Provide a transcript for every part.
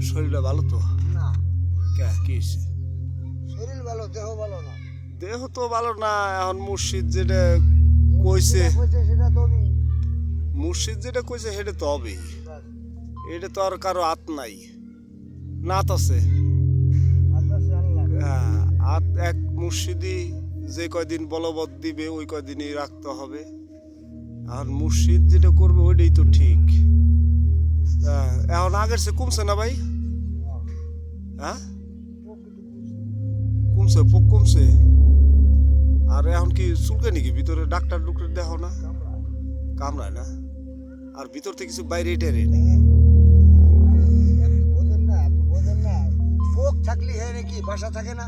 শরীরটা ভালো তো? না, কি হয়েছে? শরীর ভালো, দেহ ভালো না। দেহ তো ভালো না। এখন মুর্শিদ যেটা কইছে, সেটা তুমি মুর্শিদ যেটা কইছে সেটা তো হবেই। এটা তো আর কারো হাত নাই, নাত আছে। হ্যাঁ, হাত এক মুর্শিদই যে কয়দিন বলবৎ দিবে ওই কয়দিনই রাখতে হবে। আর মুর্শিদ যেটা করবে ওইটাই তো ঠিক। এখন আগের সে কমছে না ভাই? হ্যাঁ, কমছে, পোক কমছে। আর এখন কি চুলকে নাকি ভিতরে? ডাক্তার দেখো না? কামড়ায় না? আর ভিতর থেকে কিছু বাইরে টেরে নেই? থাকলে হ্যাঁ নাকি বাসা থাকে না?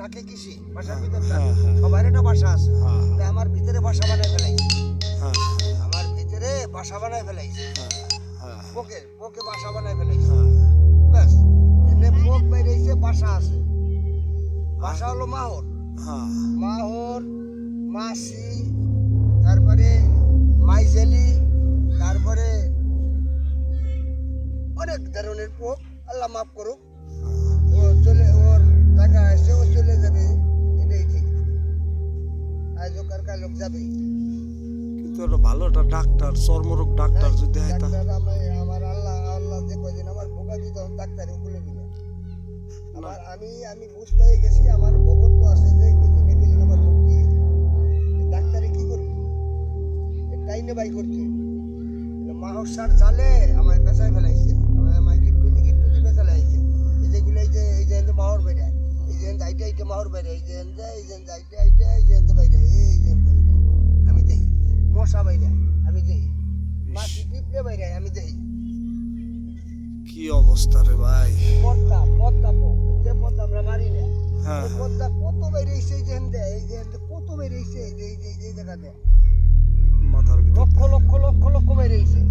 থাকে কিসে বাসার ভিতরে? সবার একটা বাসা আছে। আমার ভিতরে বাসা বানায় ফেলাইছে। আমার ভিতরে বাসা বানায় ফেলাইছে। পোকে বাসা বানায় ফেলাইছে। ব্যাস, এনে পোক বেরিয়েছে, বাসা আছে। বাসা হলো মাহর, মাহর, মাসি, তারপরে মাইজেলি, তারপরে অনেক ধরনের পোক। আল্লাহ মাফ করুক, ওর টাকা আসছে, ও চলে যাবে। এটাই ঠিক, আজ হোক আর কাল হোক যাবে। কিন্তু একটা ভালো একটা ডাক্তার, চর্মরোগ ডাক্তার যদি আমার আল্লাহ যে কয়দিন আমার বোকা দিত ডাক্তারে বলে দিলে আমি বুঝতে হয়ে গেছি। আমার ভগত তো আছে যে কিন্তু নেবেদিন আমার মুক্তি। ডাক্তারে কি করবে? টাইনে বাই করছে। মাহসার জালে আমায় পেঁচায় ফেলাইছে, আমায় গিট্টু দিয়ে পেঁচা লাইছে। এই যেগুলো এই যে মাহর বেড়ে, এই যে আইটা মাহর বেড়ে, এই যে আইটা বাইরে, আমি দেখি মশা বাইরে, আমি দেখি মাছি পিঁপড়ে বাইরে, আমি দেখি। কি অবস্থা রে ভাই! পদ্মা যে পদ্মা আমরা মারি না, পদ্মা কত বেরিয়েছে, এই যে কত বেরিয়েছে, এই জায়গাতে মাথার লক্ষ লক্ষ লক্ষ লক্ষ বেরিয়েছে।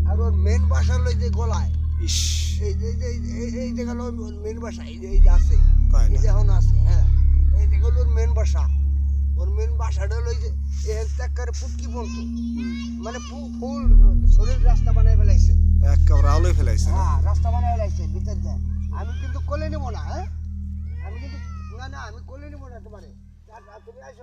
আর ওর মেন বাসা হলো যে গলায়, এই জায়গা হলো মেন বাসা, এই যে আছে, এই যে এখন আছে। হ্যাঁ, এই জায়গা ওর মেন বাসা। ওর মেন বাসাটা হলো যে একারে ফুটকি পড়তো, মানে ফুল শরীর রাস্তা বানায় ফেলাইছে, একেবারে আলোয় ফেলাইছে। হ্যাঁ, রাস্তা বানায় ফেলাইছে ভিতর দিয়ে। আমি কিন্তু কোলে নেবো না, হ্যাঁ, আমি কিন্তু না, আমি কোলে নেবো না তোমারে। তুমি আসো।